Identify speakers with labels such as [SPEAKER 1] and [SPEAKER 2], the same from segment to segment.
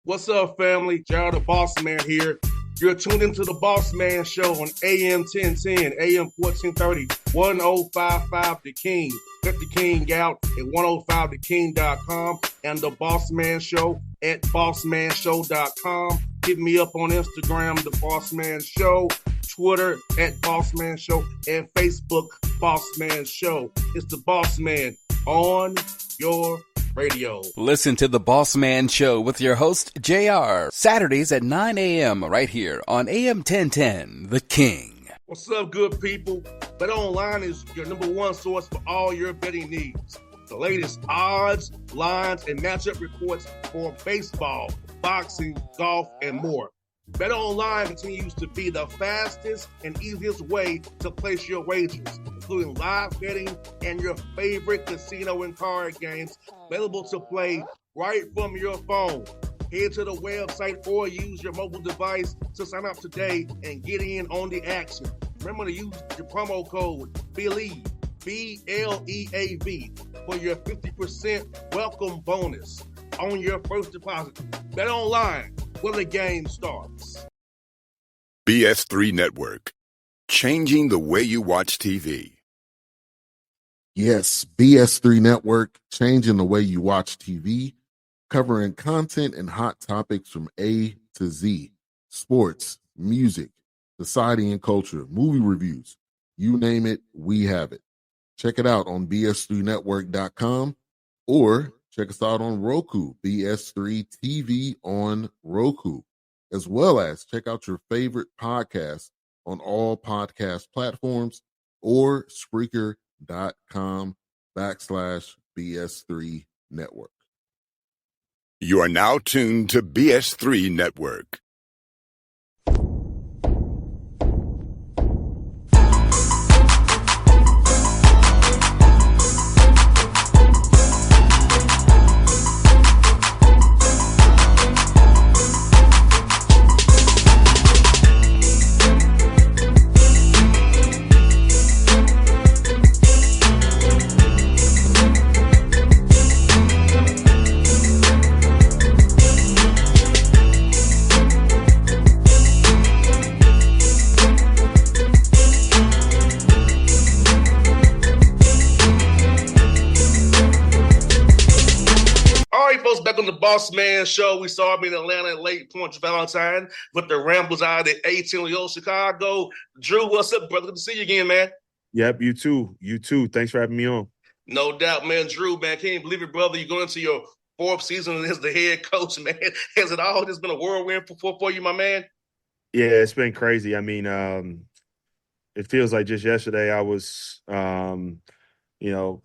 [SPEAKER 1] What's up, family? Gerald the Bossman here. You're tuned into the Bossman Show on AM 1010, AM 1430, 1055 The King. Let the King out at 105theking.com and the Bossman Show at bossmanshow.com. Hit me up on Instagram, The Bossman Show, Twitter at Bossman Show, and Facebook, Bossman Show. It's the Bossman on your radio.
[SPEAKER 2] Listen to the Bossman Show with your host, JR, Saturdays at 9 a.m. right here on AM 1010, The King.
[SPEAKER 1] What's up, good people? BetOnline is your number one source for all your betting needs. The latest odds, lines, and matchup reports for baseball, boxing, golf, and more. BetOnline continues to be the fastest and easiest way to place your wagers, including live betting and your favorite casino and card games available to play right from your phone. Head to the website or use your mobile device to sign up today and get in on the action. Remember to use your promo code BELIEVE, BLEAV, for your 50% welcome bonus on your first deposit. BetOnline, where the game starts.
[SPEAKER 3] BS3 Network, changing the way you watch TV.
[SPEAKER 4] Yes, BS3 Network, changing the way you watch TV, covering content and hot topics from A to Z, sports, music, society and culture, movie reviews, you name it, we have it. Check it out on bs3network.com or check us out on Roku, BS3 TV on Roku, as well as check out your favorite podcast on all podcast platforms or Spreaker.com/BS3 Network.
[SPEAKER 3] You are now tuned to BS3 Network.
[SPEAKER 1] Back on the Bossman Show, we saw him in Atlanta at Lake Point Valentine with the Ramblers out at 18 Old Chicago. Drew, what's up, brother? Good to see you again, man.
[SPEAKER 5] Yep, you too. You too. Thanks for having me on.
[SPEAKER 1] No doubt, man. Drew, man, can't believe it, brother. You're going into your fourth season as the head coach, man. Has it all just been a whirlwind for you, my man?
[SPEAKER 5] Yeah, it's been crazy. I mean, it feels like just yesterday I was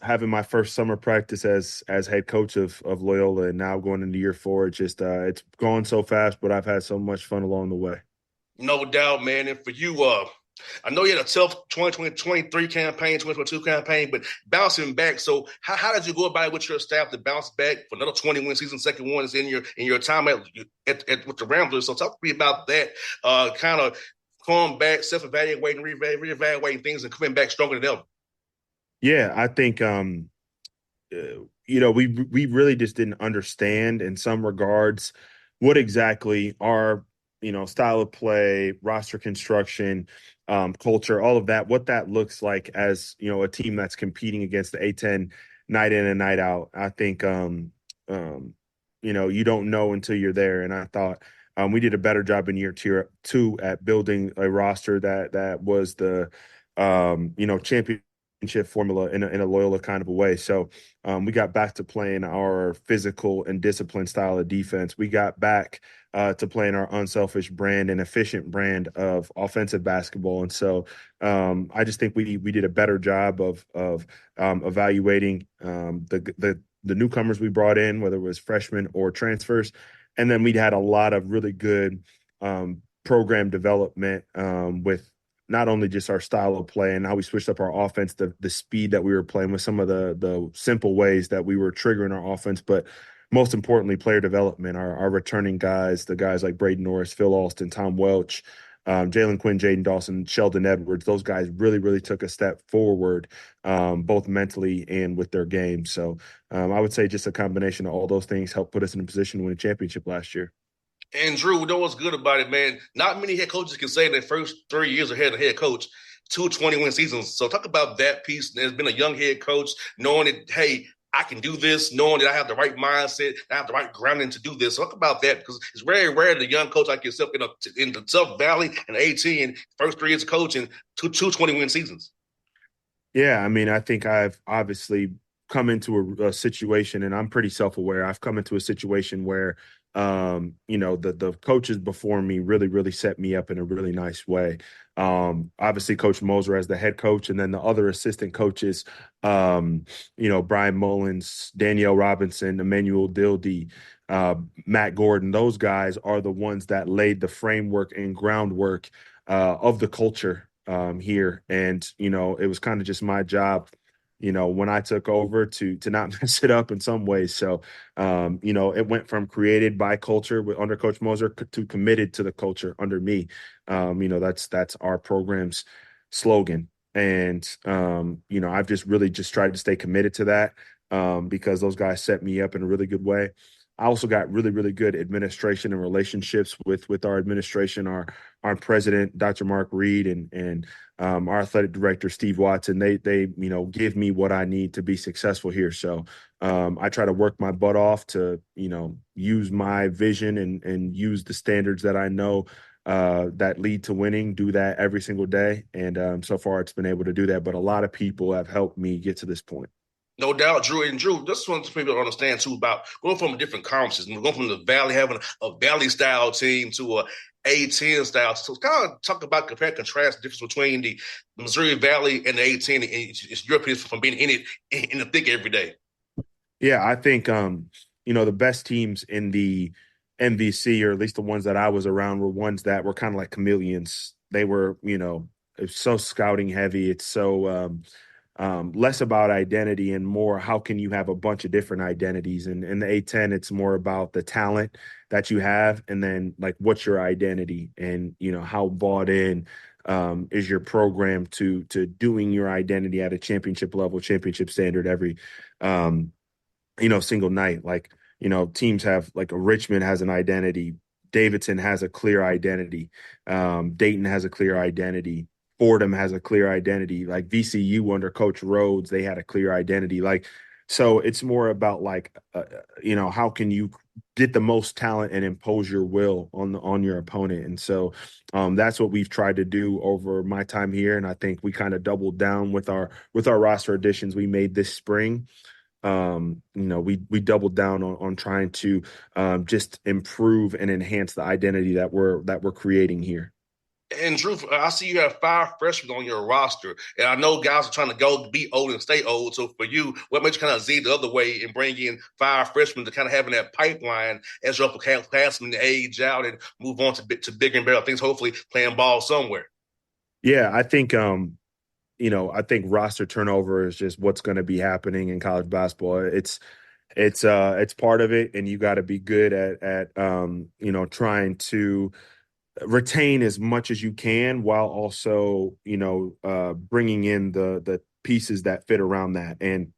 [SPEAKER 5] having my first summer practice as head coach of Loyola, and now going into year 4. It's gone so fast, but I've had so much fun along the way.
[SPEAKER 1] No doubt, man. And for you, I know you had a tough 2023 campaign, 2022 campaign, but bouncing back. So how did you go about it with your staff to bounce back for another 20-win season? Second one is in your time at with the Ramblers. So talk to me about that. Kind of coming back, self-evaluating, reevaluating things, and coming back stronger than ever.
[SPEAKER 5] Yeah, I think we really just didn't understand in some regards what exactly our style of play, roster construction, culture, all of that, what that looks like as a team that's competing against the A10 night in and night out. I think you don't know until you're there, and I thought we did a better job in year 2 at building a roster that was the championship formula in a Loyola kind of a way. So we got back to playing our physical and disciplined style of defense. We got back to playing our unselfish brand and efficient brand of offensive basketball. And so I just think we did a better job of evaluating the newcomers we brought in, whether it was freshmen or transfers. And then we'd had a lot of really good program development with not only just our style of play and how we switched up our offense, the speed that we were playing with, some of the simple ways that we were triggering our offense, but most importantly, player development, our returning guys, the guys like Braden Norris, Phil Alston, Tom Welch, Jalen Quinn, Jaden Dawson, Sheldon Edwards. Those guys really, really took a step forward, both mentally and with their game. So I would say just a combination of all those things helped put us in a position to win a championship last year.
[SPEAKER 1] And Drew, you know what's good about it, man? Not many head coaches can say in their first 3 years ahead of head coach, 2 20-win seasons. So talk about that piece. There's been a young head coach knowing that, hey, I can do this, knowing that I have the right mindset, I have the right grounding to do this. So talk about that because it's very rare that a young coach like yourself in the tough valley and 18, first 3 years of coaching, two 20-win seasons.
[SPEAKER 5] Yeah, I mean, I think I've obviously come into a situation, and I'm pretty self-aware. I've come into a situation where, the coaches before me really set me up in a really nice way. Obviously, Coach Moser as the head coach, and then the other assistant coaches, Brian Mullins, Danielle Robinson, Emmanuel Dildy, Matt Gordon. Those guys are the ones that laid the framework and groundwork of the culture here. And, it was kind of just my job, when I took over to not mess it up in some ways. So, it went from created by culture under Coach Moser to committed to the culture under me. That's our program's slogan. And, I've just really just tried to stay committed to that because those guys set me up in a really good way. I also got really good administration and relationships with our administration, our president, Dr. Mark Reed, and our athletic director, Steve Watson. They give me what I need to be successful here. So I try to work my butt off to, use my vision and use the standards that I know that lead to winning, do that every single day. And so far it's been able to do that. But a lot of people have helped me get to this point.
[SPEAKER 1] No doubt, Drew. And Drew, just want people to understand too about going from different conferences, going from the Valley, having a Valley style team to a A10 style. So kind of talk about compare and contrast the difference between the Missouri Valley and the A10 and it's your opinion from being in it in the thick every day.
[SPEAKER 5] Yeah, I think the best teams in the MVC, or at least the ones that I was around, were ones that were kind of like chameleons. They were, it's so scouting heavy. It's so less about identity and more how can you have a bunch of different identities. And in the A10, it's more about the talent that you have, and then like what's your identity, and how bought in is your program to doing your identity at a championship level, championship standard every single night. Like, teams have, like, Richmond has an identity. Davidson has a clear identity. Dayton has a clear identity. Fordham has a clear identity. Like VCU under Coach Rhodes, they had a clear identity. Like, so it's more about like, how can you get the most talent and impose your will on your opponent. And so that's what we've tried to do over my time here. And I think we kind of doubled down with our roster additions we made this spring. We doubled down on trying to just improve and enhance the identity that we're creating here.
[SPEAKER 1] And Drew, I see you have 5 freshmen on your roster, and I know guys are trying to go be old and stay old. So for you, what makes you kind of Z the other way and bring in 5 freshmen to kind of having that pipeline as your upperclassmen age out and move on to bigger and better things, hopefully playing ball somewhere?
[SPEAKER 5] Yeah, I think I think roster turnover is just what's going to be happening in college basketball. It's part of it, and you got to be good at trying to retain as much as you can while also bringing in the pieces that fit around that. And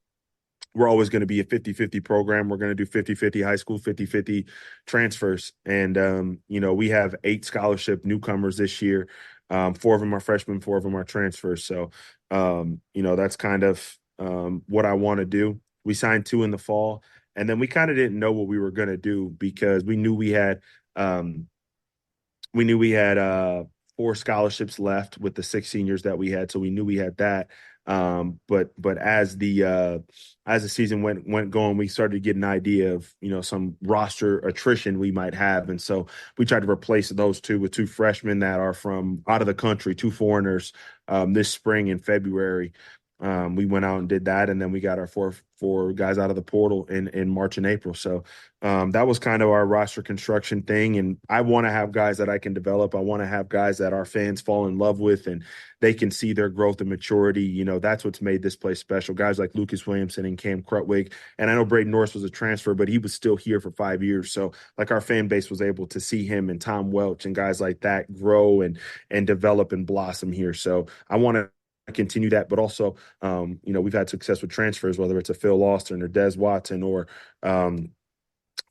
[SPEAKER 5] we're always going to be a 50-50 program. We're going to do 50-50 high school, 50-50 transfers. And, we have 8 scholarship newcomers this year. 4 of them are freshmen, 4 of them are transfers. So, that's kind of what I want to do. We signed 2 in the fall, and then we kind of didn't know what we were going to do because we knew we had 4 scholarships left with the 6 seniors that we had. So we knew we had that. But as the season went going, we started to get an idea of, some roster attrition we might have. And so we tried to replace those 2 with 2 freshmen that are from out of the country, 2 foreigners, this spring in February. We went out and did that, and then we got our four guys out of the portal in March and April. So that was kind of our roster construction thing. And I want to have guys that I can develop. I want to have guys that our fans fall in love with, and they can see their growth and maturity. That's what's made this place special. Guys like Lucas Williamson and Cam Crutwig. And I know Braden Norris was a transfer, but he was still here for 5 years. So like our fan base was able to see him and Tom Welch and guys like that grow and develop and blossom here. So I want to continue that, but also, we've had success with transfers, whether it's a Phil Austin or Des Watson or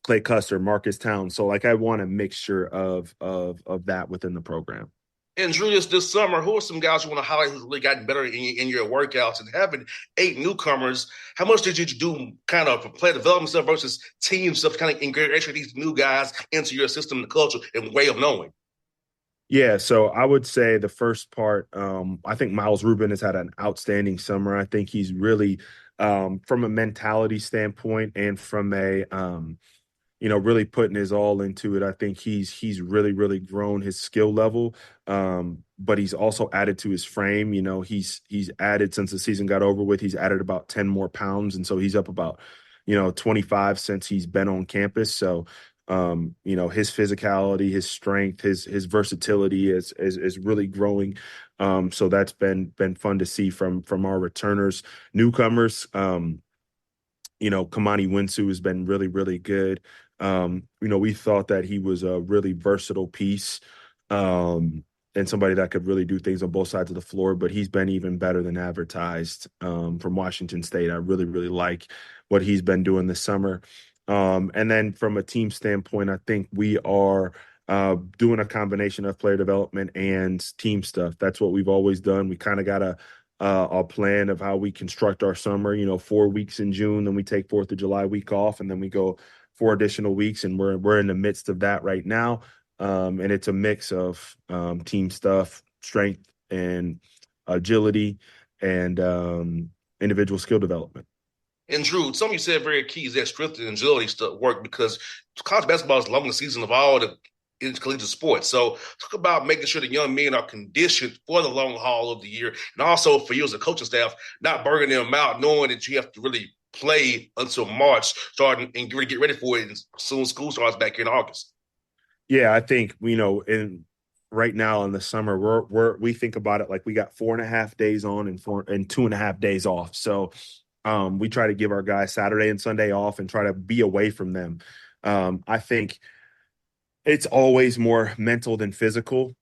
[SPEAKER 5] Clay Custer, Marcus Towns. So like I want a mixture of that within the program.
[SPEAKER 1] And Julius, this summer, who are some guys you want to highlight who's really gotten better in your workouts? And having 8 newcomers, how much did you do kind of player development stuff versus team stuff, kind of integrate these new guys into your system and culture and way of knowing?
[SPEAKER 5] Yeah, so I would say the first part, I think Miles Rubin has had an outstanding summer. I think he's really, from a mentality standpoint and from a really putting his all into it. I think he's really, really grown his skill level. But he's also added to his frame. He's added since the season got over with, he's added about 10 more pounds. And so he's up about, 25 since he's been on campus. So his physicality, his strength, his versatility is really growing. So that's been fun to see from our returners. Newcomers, Kamani Winsu has been really, really good. We thought that he was a really versatile piece, and somebody that could really do things on both sides of the floor, but he's been even better than advertised, from Washington State. I really, really like what he's been doing this summer. And then from a team standpoint, I think we are doing a combination of player development and team stuff. That's what we've always done. We kind of got a plan of how we construct our summer, 4 weeks in June, then we take 4th of July week off, and then we go 4 additional weeks, and we're in the midst of that right now. And it's a mix of team stuff, strength and agility, and individual skill development.
[SPEAKER 1] And Drew, something you said very key is that strength and agility stuff work, because college basketball is the longest season of all the collegiate sports. So talk about making sure the young men are conditioned for the long haul of the year, and also for you as a coaching staff, not burning them out, knowing that you have to really play until March, starting and get ready for it as soon as school starts back in August.
[SPEAKER 5] Yeah, I think in right now in the summer, we think about it like we got 4.5 days on and 2.5 days off. So we try to give our guys Saturday and Sunday off and try to be away from them. I think it's always more mental than physical.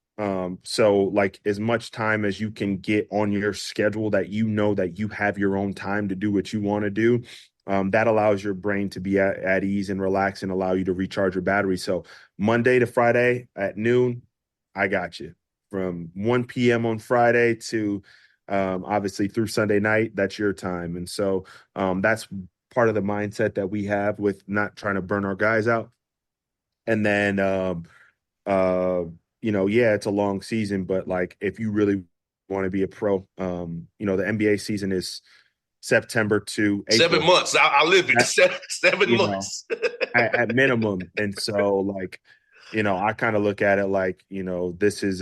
[SPEAKER 5] So like as much time as you can get on your schedule that that you have your own time to do what you want to do, that allows your brain to be at ease and relax and allow you to recharge your battery. So Monday to Friday at noon, I got you. From 1 p.m. on Friday to obviously through Sunday night, that's your time. And so that's part of the mindset that we have with not trying to burn our guys out. And then, it's a long season, but like if you really want to be a pro, the NBA season is September to April.
[SPEAKER 1] 7 months. I live it. 7 months.
[SPEAKER 5] at minimum. And so like, I kind of look at it like, this is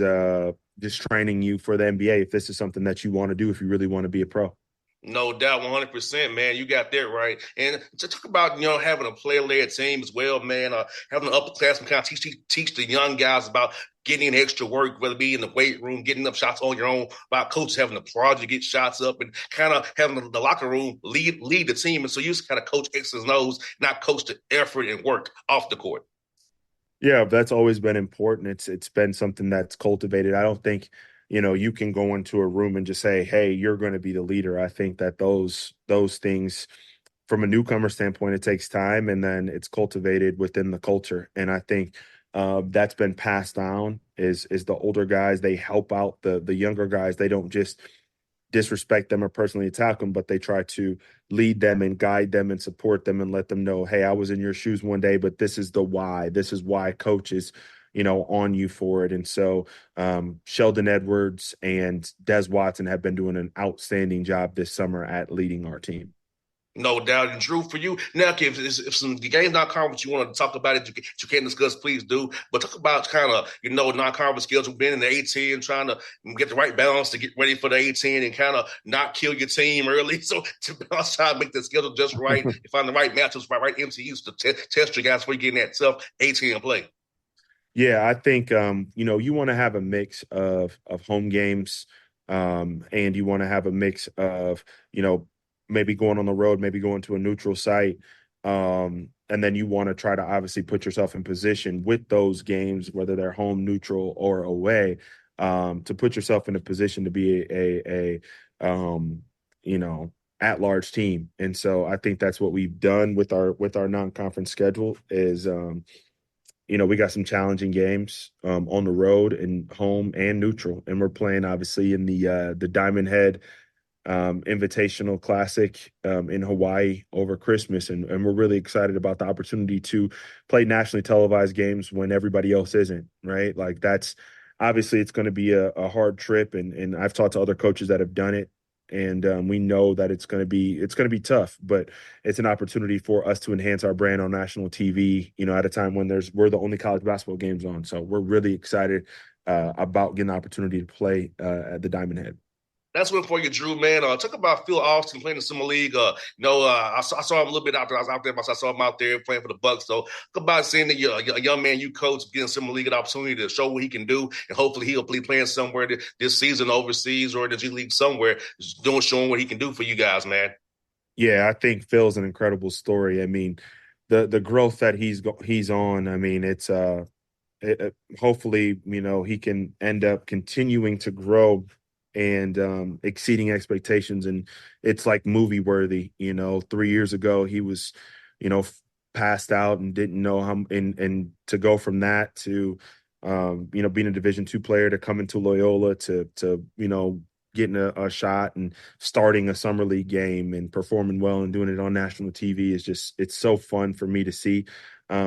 [SPEAKER 5] just training you for the NBA. If this is something that you want to do, if you really want to be a pro.
[SPEAKER 1] No doubt, 100%, man. You got that right. And to talk about, having a player-led team as well, man, having an upperclassman kind of teach the young guys about getting in extra work, whether it be in the weight room, getting up shots on your own, about coaches having the project to get shots up, and kind of having the locker room lead the team. And so you just kind of coach X's and O's, not coach the effort and work off the court.
[SPEAKER 5] Yeah, that's always been important. It's been something that's cultivated. I don't think you can go into a room and just say, hey, you're going to be the leader. I think that those things from a newcomer standpoint, it takes time, and then it's cultivated within the culture. And I think that's been passed down is the older guys. They help out the younger guys. They don't just disrespect them or personally attack them, but they try to lead them and guide them and support them and let them know, hey, I was in your shoes one day, but this is the why. This is why coach is on you for it. And so Sheldon Edwards and Des Watson have been doing an outstanding job this summer at leading our team.
[SPEAKER 1] No doubt. And Drew, for you, now, if some games non-conference you want to talk about it, you can discuss, please do. But talk about kind of, non-conference schedule, being in the A-10, trying to get the right balance to get ready for the A-10 and kind of not kill your team early. So to balance, try to make the schedule just right, and find the right matchups, right MCUs to test your guys before you get in that tough A-10 play.
[SPEAKER 5] Yeah, I think, you want to have a mix of home games, and you want to have a mix of, maybe going on the road, maybe going to a neutral site. And then you want to try to obviously put yourself in position with those games, whether they're home, neutral, or away, to put yourself in a position to be at-large team. And so I think that's what we've done with our non-conference schedule is, we got some challenging games on the road and home and neutral. And we're playing obviously in the Diamond Head Invitational Classic in Hawaii over Christmas. And we're really excited about the opportunity to play nationally televised games when everybody else isn't, right? Like that's obviously it's going to be a hard trip. And I've talked to other coaches that have done it. And we know that it's going to be tough, but it's an opportunity for us to enhance our brand on national TV, at a time when we're the only college basketball games on. So we're really excited about getting the opportunity to play at the Diamond Head.
[SPEAKER 1] That's one for you, Drew, man. Talk about Phil Austin playing in the summer league. I saw him a little bit out there. I was out there, I saw him out there playing for the Bucks. So talk about seeing that a young man you coach getting summer league an opportunity to show what he can do, and hopefully he'll be playing somewhere this season overseas or in the G League somewhere, showing what he can do for you guys, man.
[SPEAKER 5] Yeah, I think Phil's an incredible story. I mean, the growth that he's on. I mean, it's hopefully he can end up continuing to grow and exceeding expectations. And it's like movie worthy. 3 years ago, he was, passed out and didn't know how, and to go from that to, being a Division II player to come into Loyola to getting a shot and starting a summer league game and performing well and doing it on national TV it's so fun for me to see.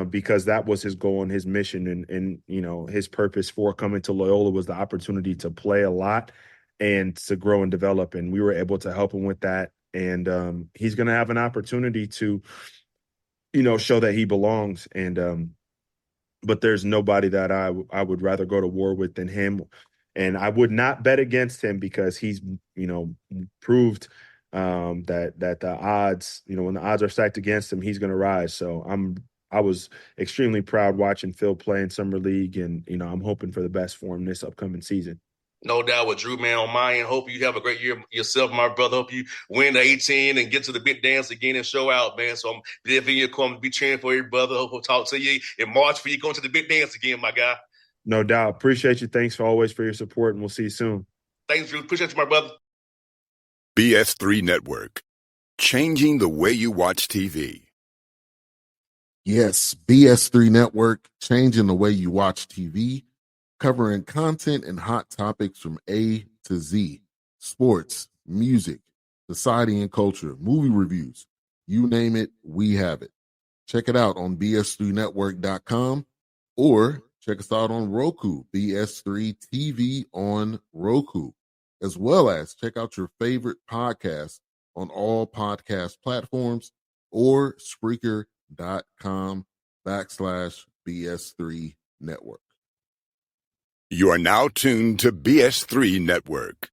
[SPEAKER 5] Because that was his goal and his mission and his purpose for coming to Loyola was the opportunity to play a lot and to grow and develop. And we were able to help him with that. And he's going to have an opportunity to, show that he belongs. And but there's nobody that I would rather go to war with than him. And I would not bet against him because he's, proved that the odds, when the odds are stacked against him, he's going to rise. So I was extremely proud watching Phil play in summer league, and I'm hoping for the best for him this upcoming season.
[SPEAKER 1] No doubt with Drew, man, on my end. Hope you have a great year yourself, my brother. Hope you win the 18 and get to the big dance again and show out, man. So I'm definitely going to come be cheering for your brother. Hope we'll talk to you in March for you going to the big dance again, my guy.
[SPEAKER 5] No doubt. Appreciate you. Thanks always for your support, and we'll see you soon.
[SPEAKER 1] Thanks, Drew. Appreciate you, my brother.
[SPEAKER 3] BS3 Network, changing the way you watch TV.
[SPEAKER 4] Yes, BS3 Network, changing the way you watch TV, covering content and hot topics from A to Z, sports, music, society and culture, movie reviews, you name it, we have it. Check it out on bs3network.com or check us out on Roku, BS3 TV on Roku, as well as check out your favorite podcast on all podcast platforms or Spreaker.com/BS3 Network.
[SPEAKER 3] You are now tuned to BS3 Network.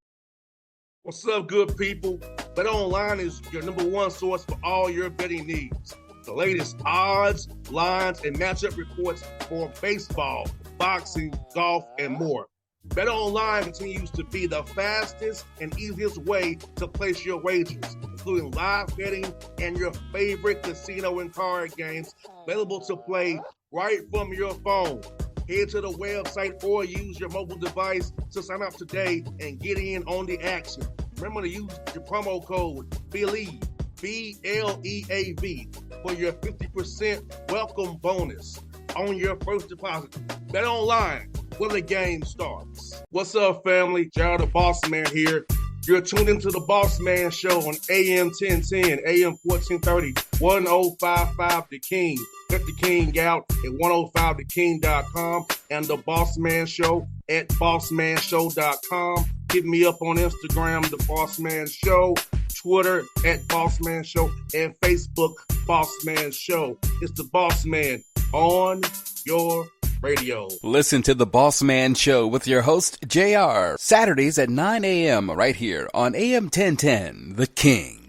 [SPEAKER 1] What's up, good people? BetOnline is your number one source for all your betting needs. The latest odds, lines, and matchup reports for baseball, boxing, golf, and more. BetOnline continues to be the fastest and easiest way to place your wagers, including live betting and your favorite casino and card games available to play right from your phone. Head to the website or use your mobile device to sign up today and get in on the action. Remember to use your promo code BELIEVE, BLEAV, for your 50% welcome bonus on your first deposit. Bet online where the game starts. What's up, family? Jared the Bossman here. You're tuned into the Bossman Show on AM 1010, AM 1430, 1055 The King. Check The King out at 105theking.com and the Bossman Show at bossmanshow.com. Hit me up on Instagram, The Bossman Show, Twitter at Bossman Show, and Facebook, Bossman Show. It's the Bossman on your radio.
[SPEAKER 2] Listen to The Bossman Show with your host, JR, Saturdays at 9 a.m. right here on AM 1010, The King.